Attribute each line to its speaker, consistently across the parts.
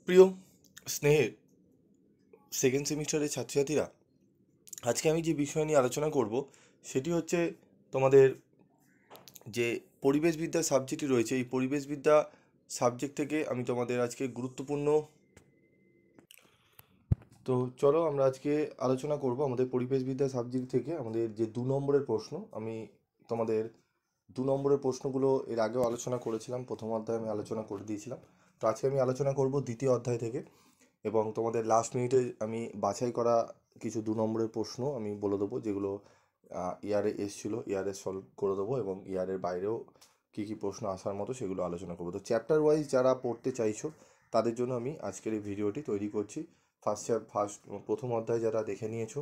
Speaker 1: প্রিয় স্নেহের সেকেন্ড সেমিস্টারের ছাত্রছাত্রীরা, আজকে আমি যে বিষয় নিয়ে আলোচনা করব সেটি হচ্ছে তোমাদের যে পরিবেশবিদ্যা সাবজেক্টটি রয়েছে। এই পরিবেশবিদ্যা সাবজেক্ট থেকে আমি তোমাদের আজকে গুরুত্বপূর্ণ, তো চলো আমরা আজকে আলোচনা করব আমাদের পরিবেশবিদ্যা সাবজেক্ট থেকে আমাদের যে 2 নম্বরের প্রশ্ন। আমি তোমাদের 2 নম্বরের প্রশ্নগুলো এর আগেও আলোচনা করেছিলাম, প্রথম অধ্যায়ে আমি আলোচনা করে দিয়েছিলাম। তো আজকে আমি আলোচনা করব দ্বিতীয় অধ্যায় থেকে, এবং তোমাদের লাস্ট মিনিটে আমি বাছাই করা কিছু 2 নম্বরের প্রশ্ন আমি বলে দেবো, যেগুলো ইয়ারে এসেছিলো, ইয়ারে সলভ করে দেবো, এবং ইয়ারের বাইরেও কী কী প্রশ্ন আসার মতো সেগুলো আলোচনা করবো। তো চ্যাপ্টার ওয়াইজ যারা পড়তে চাইছো তাদের জন্য আমি আজকের এই ভিডিওটি তৈরি করছি। প্রথম অধ্যায় যারা দেখে নিয়েছো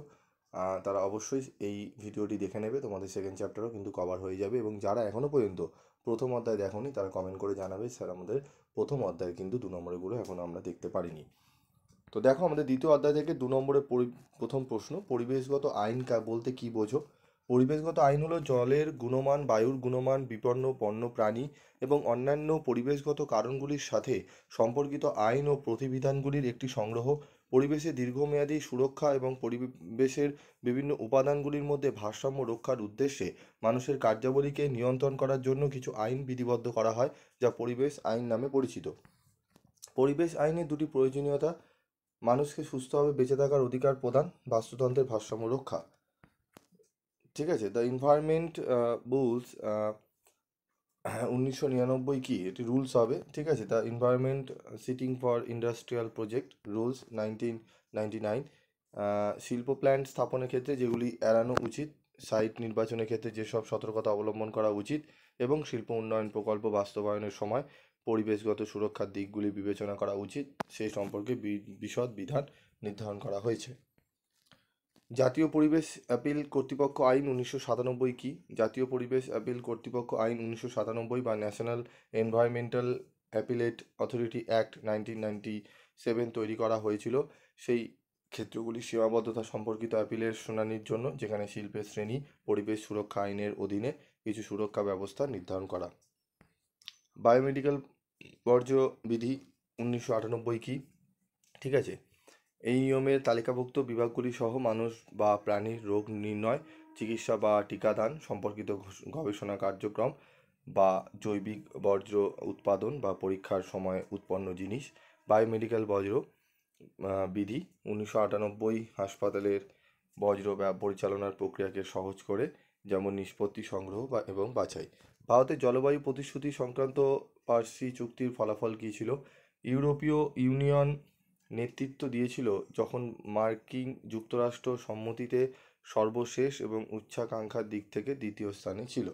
Speaker 1: তারা অবশ্যই এই ভিডিওটি দেখে নেবে, তোমাদের সেকেন্ড চ্যাপ্টারও কিন্তু কভার হয়ে যাবে। এবং যারা এখনও পর্যন্ত প্রথম অধ্যায় দেখোনি তারা কমেন্ট করে জানাবে, স্যার আমাদের প্রথম অধ্যায় কিন্তু 2 নম্বরগুলো এখনও আমরা দেখতে পারিনি। তো দেখো, আমাদের দ্বিতীয় অধ্যায় থেকে 2 নম্বরের প্রথম প্রশ্ন, পরিবেশগত আইন বলতে কি বোঝো? পরিবেশগত আইন হলো জলের গুণমান, বায়ুর গুণমান, বিপন্ন বন্য প্রাণী এবং অন্যান্য পরিবেশগত কারণগুলির সাথে সম্পর্কিত আইন ও প্রতিবিধানগুলির একটি সংগ্রহ। পরিবেশের দীর্ঘমেয়াদী সুরক্ষা এবং পরিবেশের বিভিন্ন উপাদানগুলির মধ্যে ভারসাম্য রক্ষার উদ্দেশ্যে মানুষের কার্যাবলীকে নিয়ন্ত্রণ করার জন্য কিছু আইন বিধিবদ্ধ করা হয়, যা পরিবেশ আইন নামে পরিচিত। পরিবেশ আইনের দুটি প্রয়োজনীয়তা: মানুষকে সুস্থভাবে বেঁচে থাকার অধিকার প্রদান, বাস্তুতন্ত্রের ভারসাম্য রক্ষা। ঠিক আছে, দ্য এনভায়রনমেন্ট রুলস 1999 কি এটি রুলস হবে, ঠিক আছে। The environment siting for industrial project rules 1999। শিল্প প্ল্যান্ট স্থাপনের ক্ষেত্রে যেগুলি এড়ানো উচিত, সাইট নির্বাচনের ক্ষেত্রে যেসব সতর্কতা অবলম্বন করা উচিত, এবং শিল্প উন্নয়ন প্রকল্প বাস্তবায়নের সময় পরিবেশগত সুরক্ষার দিকগুলি বিবেচনা করা উচিত, সেই সম্পর্কে বিশদ বিধান নির্ধারণ করা হয়েছে। জাতীয় পরিবেশ আপিল কর্তৃপক্ষ আইন 1997 কি? জাতীয় পরিবেশ আপিল কর্তৃপক্ষ আইন 1997 বা national environmental appellate authority act 1997 তৈরি করা হয়েছিল সেই ক্ষেত্রগুলি সীমাবদ্ধতা সম্পর্কিত আপিলের শুনানির জন্য, যেখানে শিল্পের শ্রেণী পরিবেশ সুরক্ষা আইনের অধীনে কিছু সুরক্ষা ব্যবস্থা নির্ধারণ করা। বায়োমেডিক্যাল বর্জ্য বিধি 1998 কি? ঠিক আছে, এই নিয়মের তালিকাভুক্ত বিভাগগুলি সহ মানুষ বা প্রাণীর রোগ নির্ণয়, চিকিৎসা বা টিকাদান সম্পর্কিত গবেষণা কার্যক্রম, বা জৈবিক বর্জ্য উৎপাদন বা পরীক্ষার সময় উৎপন্ন জিনিস। বায়োমেডিক্যাল বর্জ্য বিধি 1998 হাসপাতালের বজ্র পরিচালনার প্রক্রিয়াকে সহজ করে, যেমন নিষ্পত্তি, সংগ্রহ এবং বাছাই। ভারতের জলবায়ু প্রতিশ্রুতি সংক্রান্ত পার্সি চুক্তির ফলাফল কী ছিল? ইউরোপীয় ইউনিয়ন নেতৃত্ব দিয়েছিল যখন মার্কিন যুক্তরাষ্ট্র সম্মতিতে সর্বশেষ এবং উচ্চাকাঙ্ক্ষার দিক থেকে দ্বিতীয় স্থানে ছিল।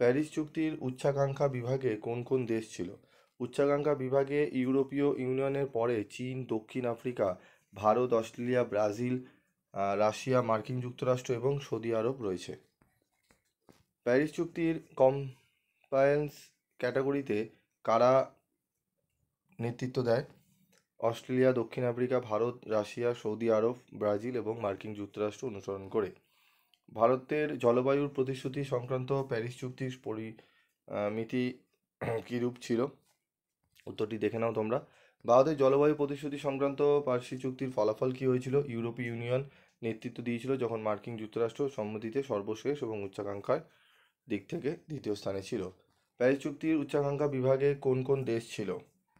Speaker 1: প্যারিস চুক্তির উচ্চাকাঙ্ক্ষা বিভাগে কোন কোন দেশ ছিল? উচ্চাকাঙ্ক্ষা বিভাগে ইউরোপীয় ইউনিয়নের পরে চীন, দক্ষিণ Africa, Bharat, Australia, Brazil, Russia, মার্কিন যুক্তরাষ্ট্র এবং সৌদি আরব রয়েছে। প্যারিস চুক্তির কমপ্লায়েন্স ক্যাটাগরিতে কারা নেতৃত্ব দেয়? অস্ট্রেলিয়া, দক্ষিণ আফ্রিকা, ভারত, রাশিয়া, সৌদি আরব, ব্রাজিল এবং মার্কিন যুক্তরাষ্ট্র অনুসরণ করে। ভারতের জলবায়ুর প্রতিশ্রুতি সংক্রান্ত প্যারিস চুক্তির পরিমিতি কীরূপ ছিল? উত্তরটি দেখে নাও তোমরা। ভারতের জলবায়ু প্রতিশ্রুতি সংক্রান্ত পার্সি চুক্তির ফলাফল কী হয়েছিল? ইউরোপীয় ইউনিয়ন নেতৃত্ব দিয়েছিল যখন মার্কিন যুক্তরাষ্ট্র সম্মতিতে সর্বশেষ এবং উচ্চাকাঙ্ক্ষার দিক থেকে দ্বিতীয় স্থানে ছিল। প্যারিস চুক্তির উচ্চাকাঙ্ক্ষা বিভাগে কোন কোন দেশ ছিল?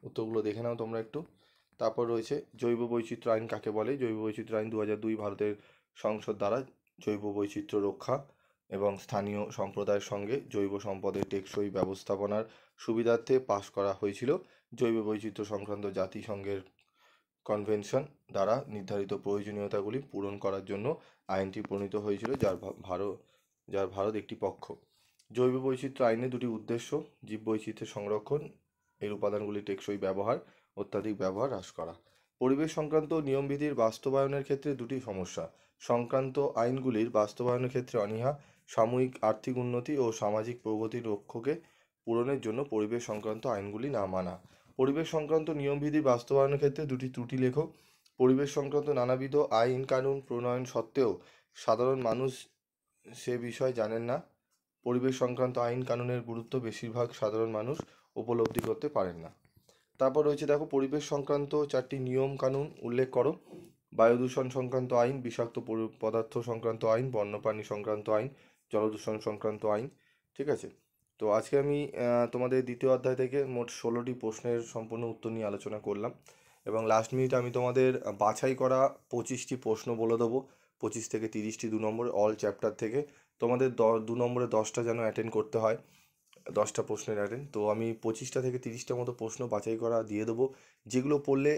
Speaker 1: উত্তরগুলো দেখে নাও তোমরা একটু। তারপর রয়েছে জৈব বৈচিত্র্য আইন কাকে বলে? জৈব বৈচিত্র্য আইন 2002 ভারতের সংসদ দ্বারা জৈব বৈচিত্র্য রক্ষা এবং স্থানীয় সম্প্রদায়ের সঙ্গে জৈব সম্পদের টেকসই ব্যবস্থাপনার সুবিধার্থে পাশ করা হয়েছিল। জৈব বৈচিত্র্য সংক্রান্ত জাতিসংঘের কনভেনশন দ্বারা নির্ধারিত প্রয়োজনীয়তাগুলি পূরণ করার জন্য আইনটি প্রণীত হয়েছিল, যার ভারত একটি পক্ষ। জৈব বৈচিত্র্য আইনের দুটি উদ্দেশ্য: জীববৈচিত্র্যের সংরক্ষণ, এর উপাদানগুলি টেকসই ব্যবহার, অত্যাধিক ব্যবহার হ্রাস করা। পরিবেশ সংক্রান্ত নিয়মবিধির বাস্তবায়নের ক্ষেত্রে দুটি সমস্যা সংক্রান্ত আইনগুলির বাস্তবায়নের ক্ষেত্রে অনীহা, সাময়িক আর্থিক উন্নতি ও সামাজিক প্রগতির লক্ষ্যকে পূরণের জন্য পরিবেশ সংক্রান্ত আইনগুলি না মানা। পরিবেশ সংক্রান্ত নিয়মবিধির বাস্তবায়নের ক্ষেত্রে দুটি ত্রুটি লেখো। পরিবেশ সংক্রান্ত নানাবিধ আইন কানুন প্রণয়ন সত্ত্বেও সাধারণ মানুষ সে বিষয় জানেন না। পরিবেশ সংক্রান্ত আইন কানুনের গুরুত্ব বেশিরভাগ সাধারণ মানুষ উপলব্ধি করতে পারেন না। তারপর রয়েছে দেখো পরিবেশ সংক্রান্ত 4টি নিয়ম কানুন উল্লেখ করো। বায়ু দূষণ সংক্রান্ত আইন, বিষাক্ত পদার্থ সংক্রান্ত আইন, বন্যপ্রাণী সংক্রান্ত আইন, জলদূষণ সংক্রান্ত আইন। ঠিক আছে, তো আজকে আমি তোমাদের দ্বিতীয় অধ্যায় থেকে মোট 16টি প্রশ্নের সম্পূর্ণ উত্তর নিয়ে আলোচনা করলাম, এবং লাস্ট মিনিট আমি তোমাদের বাছাই করা 25টি প্রশ্ন বলে দেবো, 25 থেকে 30টি 2 নম্বরে অল চ্যাপ্টার থেকে। তোমাদের 2 নম্বরে 10টা যেন অ্যাটেন্ড করতে হয়, 10টা প্রশ্নের অ্যাটেন্ড। তো আমি 25টা থেকে 30টা মতো প্রশ্ন বাছাই করা দিয়ে দেবো, যেগুলো পড়লে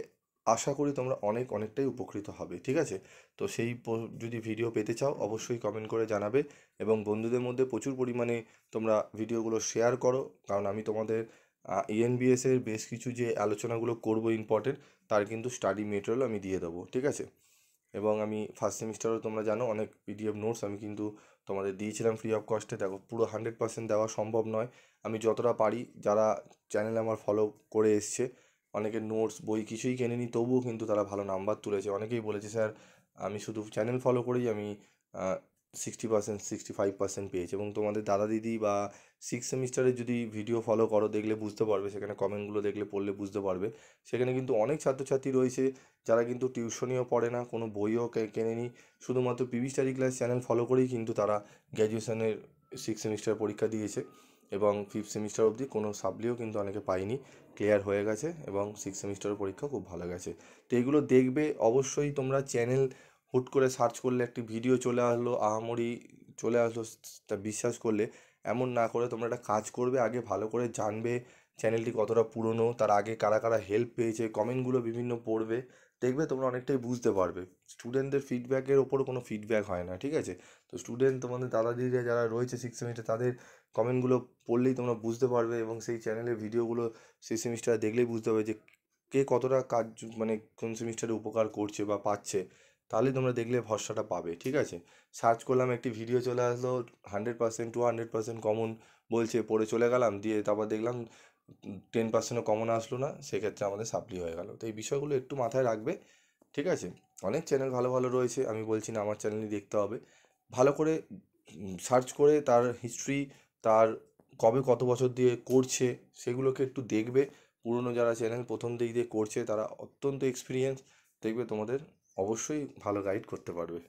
Speaker 1: আশা করি তোমরা অনেকটাই উপকৃত হবে। ঠিক আছে, তো সেই যদি ভিডিও পেতে চাও অবশ্যই কমেন্ট করে জানাবে, এবং বন্ধুদের মধ্যে প্রচুর পরিমাণে তোমরা ভিডিওগুলো শেয়ার করো, কারণ আমি তোমাদের ENBS এর বেশ কিছু যে আলোচনাগুলো করব ইম্পর্টেন্ট, তার কিন্তু স্টাডি মেটেরিয়াল আমি দিয়ে দেবো। ঠিক আছে, এবং আমি ফার্স্ট সেমিস্টারও তোমরা জানো অনেক PDF নোটস আমি কিন্তু তোমাদের দিয়েছিলাম ফ্রি অফ কস্টে। দেখো পুরো 100% দেওয়া সম্ভব নয়, আমি যতটা পারি, যারা চ্যানেল আমার ফলো করে এসছে, অনেকের নোটস বই কিছুই কেনেনি, তবুও কিন্তু তারা ভালো নাম্বার তুলেছে। অনেকেই বলেছে স্যার আমি শুধু চ্যানেল ফলো করেই আমি 60% 65% পেয়েছি। এবং তোমাদের দাদা দিদি বা 6 সেমিস্টারে যদি ভিডিও ফলো করো, দেখলে বুঝতে পারবে, সেখানে কমেন্টগুলো দেখলে পড়লে বুঝতে পারবে, সেখানে কিন্তু অনেক ছাত্রছাত্রী রয়েছে যারা কিন্তু টিউশনিও পড়ে না, কোনো বইও কেনেনি, শুধুমাত্র PV study class channel follow করেই কিন্তু তারা গ্র্যাজুয়েশনের 6 সেমিস্টার পরীক্ষা দিয়েছে, এবং 5th সেমিস্টার অবধি কোনো সাপ্লিও কিন্তু অনেকে পায়নি, ক্লিয়ার হয়ে গেছে, এবং 6 সেমিস্টারের পরীক্ষা খুব ভালো গেছে। তো এগুলো দেখবে অবশ্যই তোমরা। চ্যানেল হুট করে সার্চ করলে একটি ভিডিও চলে আসলো, আহামরি চলে আসলো, তা বিশ্বাস করলে এমন না করে তোমরা একটা কাজ করবে, আগে ভালো করে জানবে চ্যানেলটি কতটা পুরনো, তার আগে কারা কারা হেল্প পেয়েছে, কমেন্টগুলো বিভিন্ন পড়বে, দেখবে তোমরা অনেকটাই বুঝতে পারবে। স্টুডেন্টদের ফিডব্যাকের ওপরও কোনো ফিডব্যাক হয় না। ঠিক আছে, তো স্টুডেন্ট তোমাদের দাদা দিদিরা যারা রয়েছে 6 সেমিস্টার, তাদের কমেন্টগুলো পড়লেই তোমরা বুঝতে পারবে, এবং সেই চ্যানেলের ভিডিওগুলো সেই সেমিস্টারে দেখলেই বুঝতে পারবে যে কে কতটা কাজ মানে কোন সেমিস্টারে উপকার করছে বা পাচ্ছে, তাহলেই তোমরা দেখলে ভরসাটা পাবে। ঠিক আছে, সার্চ করলাম একটি ভিডিও চলে আসলো 100% 200% কমন বলছে, পড়ে চলে গেলাম, দিয়ে তারপর দেখলাম 10%ও কমন আসলো না, সেক্ষেত্রে আমাদের সাপ্লি হয়ে গেল। তো এই বিষয়গুলো একটু মাথায় রাখবে। ঠিক আছে, অনেক চ্যানেল ভালো ভালো রয়েছে, আমি বলছি না আমার চ্যানেলই দেখতে হবে, ভালো করে সার্চ করে তার হিস্ট্রি, তার কবে কত বছর দিয়ে করছে সেগুলোকে একটু দেখবে। পুরনো যারা চ্যানেল প্রথম দিক দিয়ে করছে তারা অত্যন্ত এক্সপিরিয়েন্স, দেখবে তোমাদের অবশ্যই ভালো গাইড করতে পারবে।